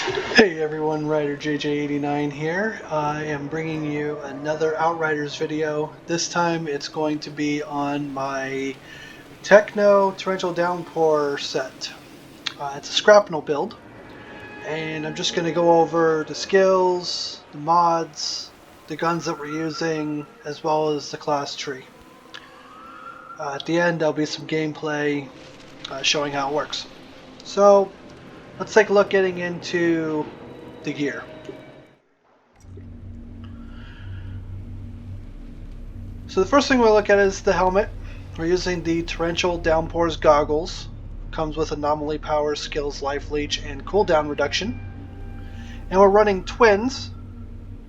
Hey everyone, Rider JJ89 here. I am bringing you another Outriders video. This time it's going to be on my Techno Torrential Downpour set. It's a Scrapnel build, and I'm just going to go over the skills, the mods, the guns that we're using, as well as the class tree. At the end there'll be some gameplay showing how it works. So let's take a look getting into the gear. So the first thing we'll look at is the helmet. We're using the Torrential Downpour's goggles. Comes with anomaly power, skills, life leech, and cooldown reduction. And we're running twins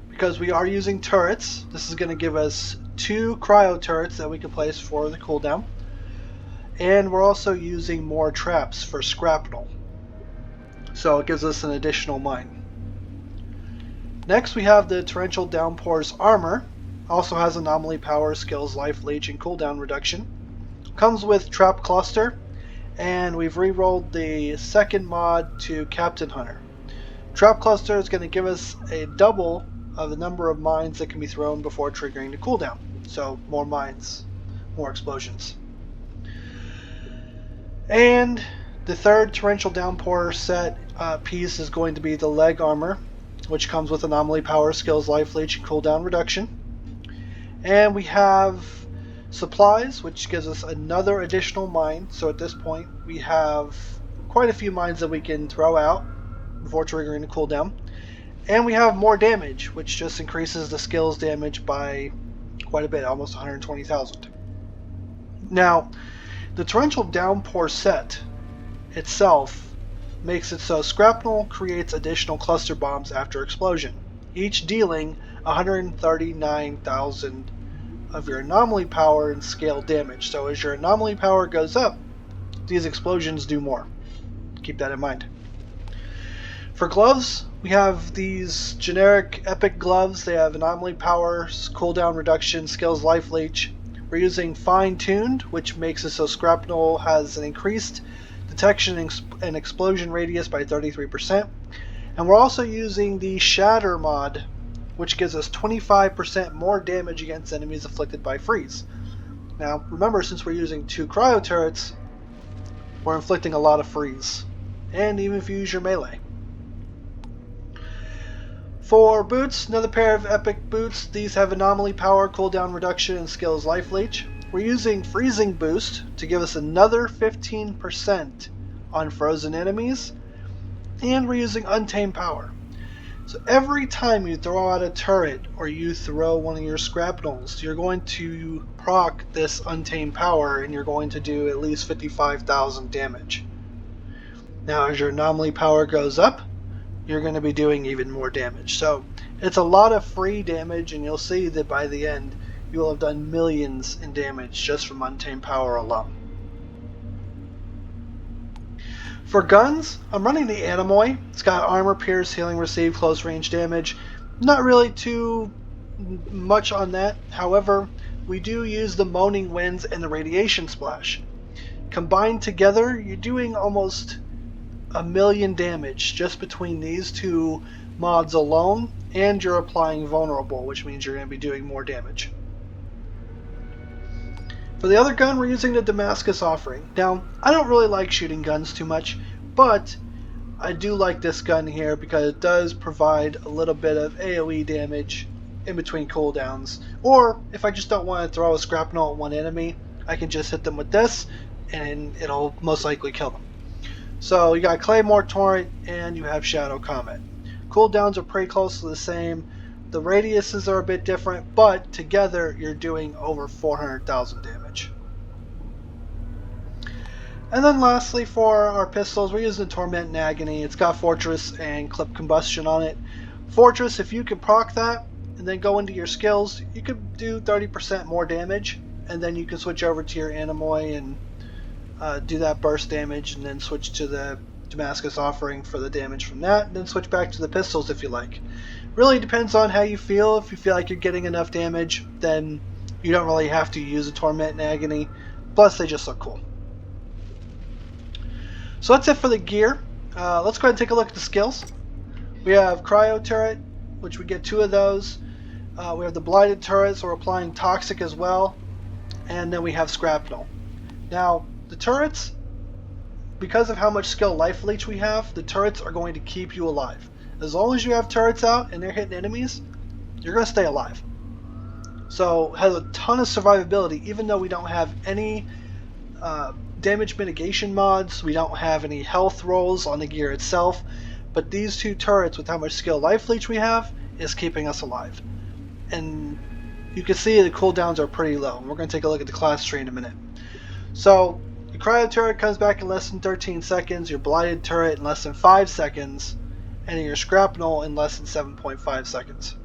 because we are using turrets. This is going to give us 2 cryo turrets that we can place for the cooldown. And we're also using more traps for Scrapnel. So it gives us an additional mine. Next we have the Torrential Downpour's armor. Also has anomaly power, skills, life leech, and cooldown reduction. Comes with trap cluster, and we've re-rolled the second mod to Captain Hunter. Trap cluster is going to give us a double of the number of mines that can be thrown before triggering the cooldown. So more mines, more explosions. And the third Torrential Downpour set piece is going to be the leg armor, which comes with anomaly power, skills, life leech, and cooldown reduction. And we have supplies, which gives us another additional mine. So at this point, we have quite a few mines that we can throw out before triggering the cooldown. And we have more damage, which just increases the skills damage by quite a bit, almost 120,000. Now, the Torrential Downpour set itself makes it so Scrapnel creates additional cluster bombs after explosion, each dealing 139,000 of your anomaly power and scale damage. So as your anomaly power goes up, these explosions do more. Keep that in mind. For gloves, we have these generic epic gloves. They have anomaly power, cooldown reduction, skills, life leech. We're using fine-tuned, which makes it so Scrapnel has an increased detection and explosion radius by 33%. And we're also using the Shatter mod, which gives us 25% more damage against enemies afflicted by freeze. Now, remember, since we're using 2 cryo turrets, we're inflicting a lot of freeze. And even if you use your melee. For boots, another pair of epic boots. These have anomaly power, cooldown reduction, and skills life leech. We're using freezing boost to give us another 15% on frozen enemies. And we're using untamed power. So every time you throw out a turret or you throw one of your Scrapnels, you're going to proc this untamed power and you're going to do at least 55,000 damage. Now as your anomaly power goes up, you're going to be doing even more damage. So it's a lot of free damage, and you'll see that by the end you will have done millions in damage just from untamed power alone. For guns, I'm running the Anemoy. It's got armor, pierce, healing, receive, close range damage. Not really too much on that. However, we do use the Moaning Winds and the Radiation Splash. Combined together, you're doing almost 1,000,000 damage just between these 2 mods alone, and you're applying vulnerable, which means you're going to be doing more damage. For the other gun, we're using the Damascus Offering. Now, I don't really like shooting guns too much, but I do like this gun here because it does provide a little bit of AoE damage in between cooldowns. Or, if I just don't want to throw a Scrapnel at one enemy, I can just hit them with this, and it'll most likely kill them. So, you got Claymore Torrent, and you have Shadow Comet. Cooldowns are pretty close to the same. The radiuses are a bit different, but together you're doing over 400,000 damage. And then lastly, for our pistols, we're using Torment and Agony. It's got Fortress and Clip Combustion on it. Fortress, if you can proc that and then go into your skills, you could do 30% more damage, and then you can switch over to your Anemoy and do that burst damage, and then switch to the Damascus Offering for the damage from that, and then switch back to the pistols if you like. Really depends on how you feel. If you feel like you're getting enough damage, then you don't really have to use a Torment and Agony. Plus, they just look cool. So that's it for the gear. Let's go ahead and take a look at the skills. We have Cryo Turret, which we get 2 of those. We have the Blighted Turret, so we're applying Toxic as well. And then we have Scrapnel. Now, the turrets, because of how much skill life leech we have, the turrets are going to keep you alive. As long as you have turrets out and they're hitting enemies, you're going to stay alive. So it has a ton of survivability, even though we don't have any damage mitigation mods, we don't have any health rolls on the gear itself, but these 2 turrets with how much skill life leech we have is keeping us alive. And you can see the cooldowns are pretty low. We're going to take a look at the class tree in a minute. So your Cryo Turret comes back in less than 13 seconds, your Blighted Turret in less than 5 seconds, and your Scrapnel in less than 7.5 seconds.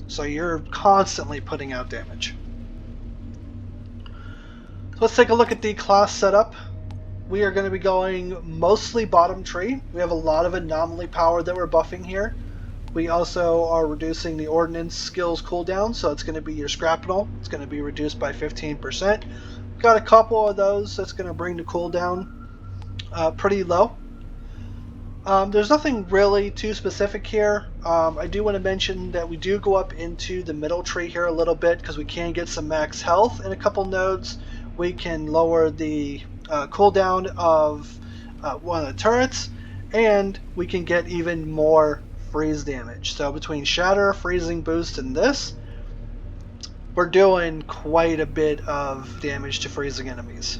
So you're constantly putting out damage. So let's take a look at the class setup. We are going to be going mostly bottom tree. We have a lot of anomaly power that we're buffing here. We also are reducing the ordnance skills cooldown, so it's going to be your Scrapnel. It's going to be reduced by 15%. Got a couple of those that's going to bring the cooldown pretty low. There's nothing really too specific here. I do want to mention that we do go up into the middle tree here a little bit because we can get some max health in a couple nodes. We can lower the cooldown of one of the turrets, and we can get even more freeze damage. So between Shatter, Freezing Boost, and this, we're doing quite a bit of damage to freezing enemies.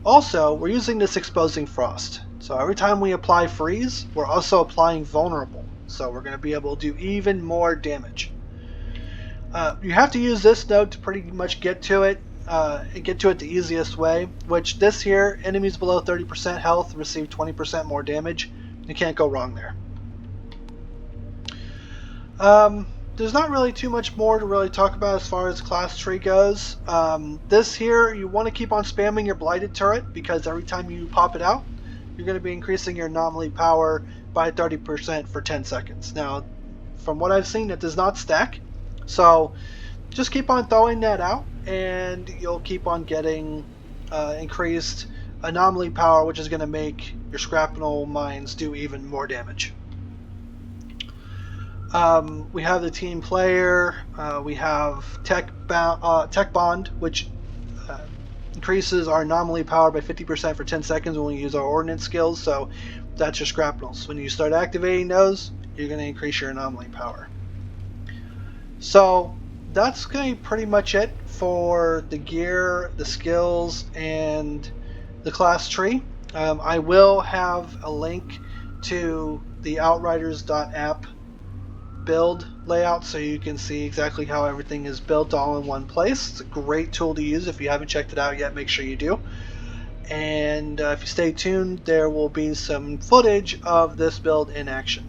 Also, we're using this Exposing Frost. So every time we apply Freeze, we're also applying Vulnerable. So we're going to be able to do even more damage. You have to use this node to pretty much get to it the easiest way, which this here, enemies below 30% health receive 20% more damage. You can't go wrong there. There's not really too much more to really talk about as far as class tree goes. This here, you want to keep on spamming your Blighted Turret because every time you pop it out, you're going to be increasing your anomaly power by 30% for 10 seconds. Now, from what I've seen, it does not stack. So just keep on throwing that out and you'll keep on getting increased anomaly power, which is going to make your Scrapnel mines do even more damage. We have the team player, we have Tech Bond, which increases our anomaly power by 50% for 10 seconds when we use our ordnance skills, so that's your Scrapnels. When you start activating those, you're going to increase your anomaly power. So that's going to be pretty much it for the gear, the skills, and the class tree. I will have a link to the Outriders.app build layout so you can see exactly how everything is built all in one place. It's a great tool to use. If you haven't checked it out yet, make sure you do. And if you stay tuned, there will be some footage of this build in action.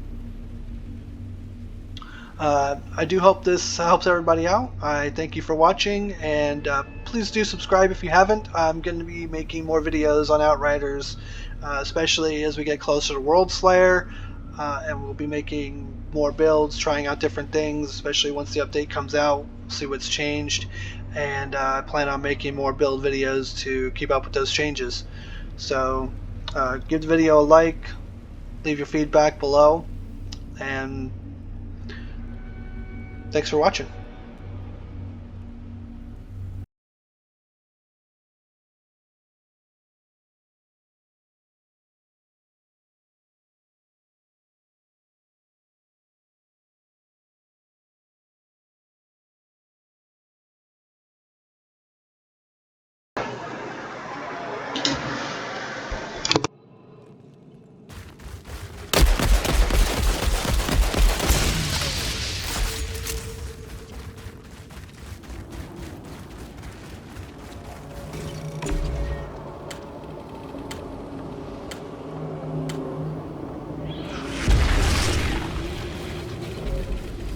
I do hope this helps everybody out. I thank you for watching, and please do subscribe if you haven't. I'm going to be making more videos on Outriders, especially as we get closer to World Slayer, and we'll be making more builds, trying out different things, especially once the update comes out, see what's changed, and I plan on making more build videos to keep up with those changes. So give the video a like, leave your feedback below, and thanks for watching.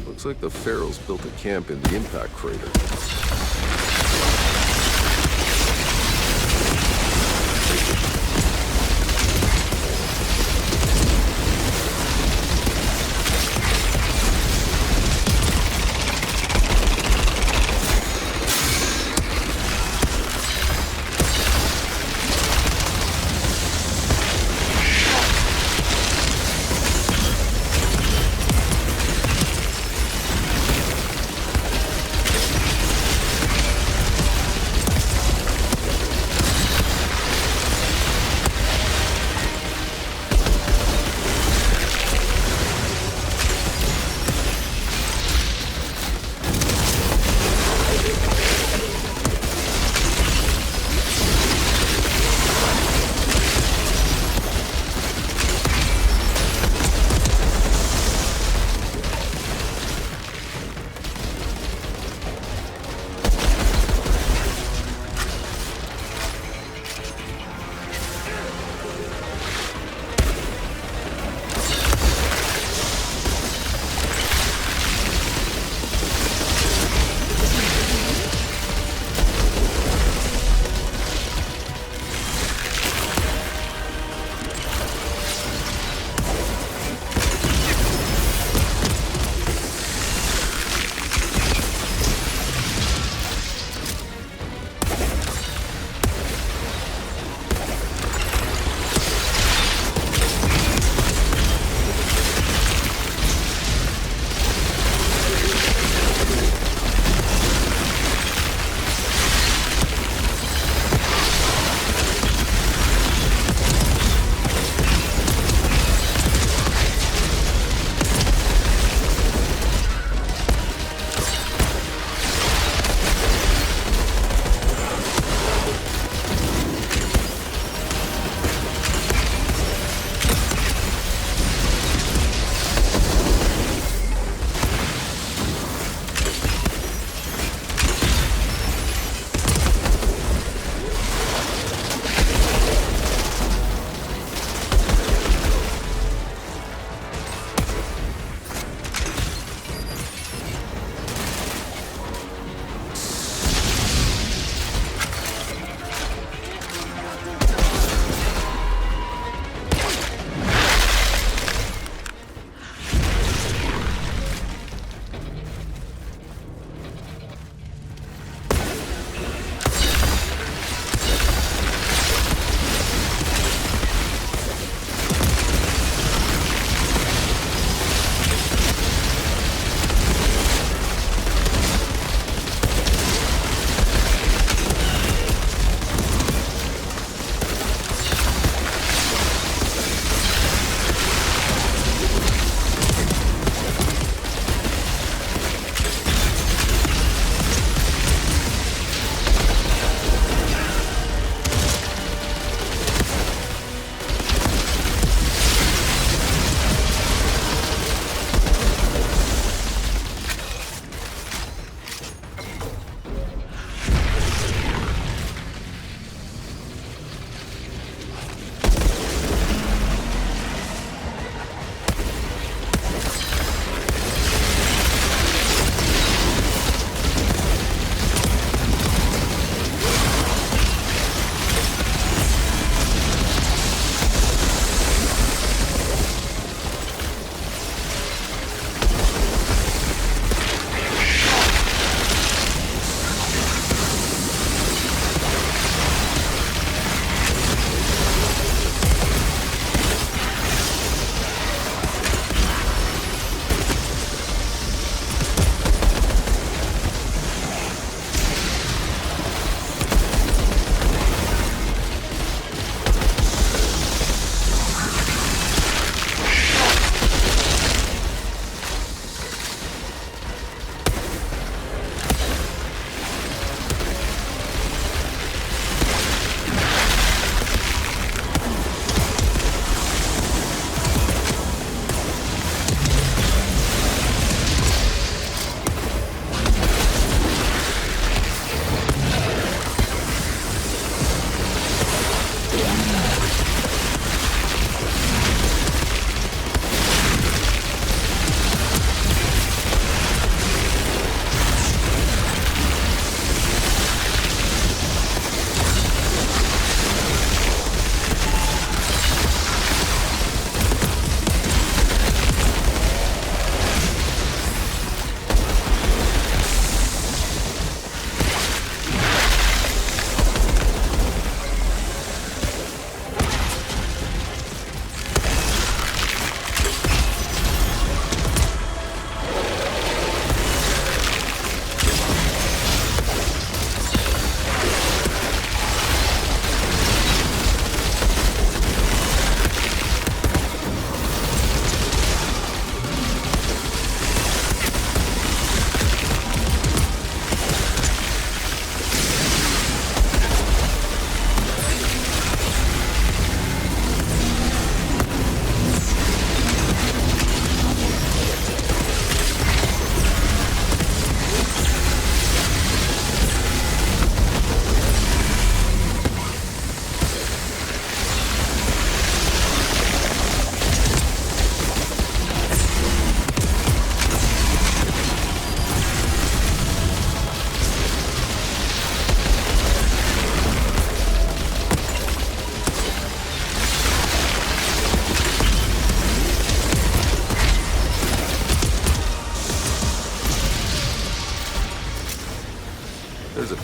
Looks like the Pharaohs built a camp in the impact crater.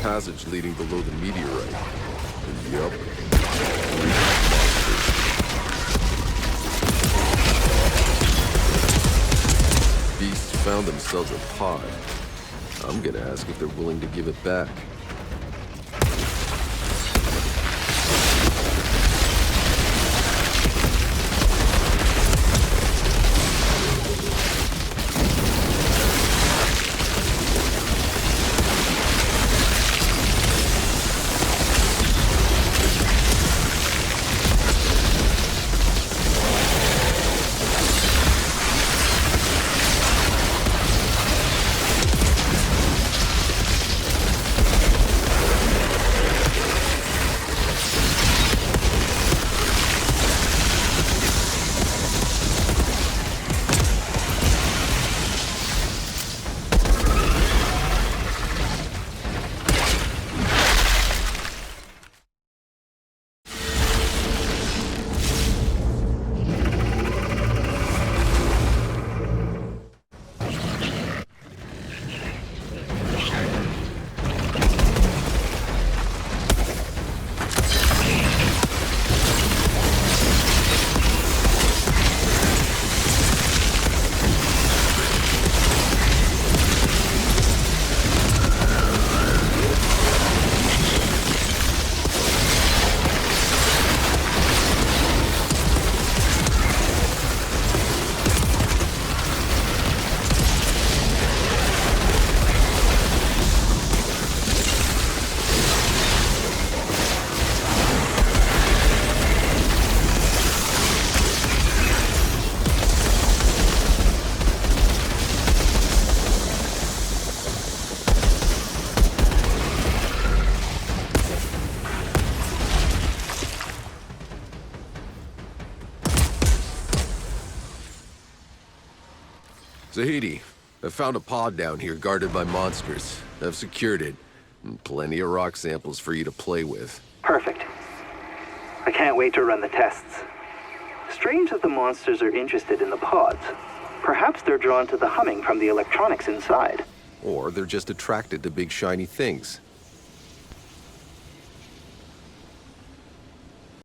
passage leading below the meteorite. And yup. Beasts found themselves a pod. I'm gonna ask if they're willing to give it back. Zahidi, I found a pod down here guarded by monsters. I've secured it. And plenty of rock samples for you to play with. Perfect. I can't wait to run the tests. Strange that the monsters are interested in the pods. Perhaps they're drawn to the humming from the electronics inside. Or they're just attracted to big shiny things.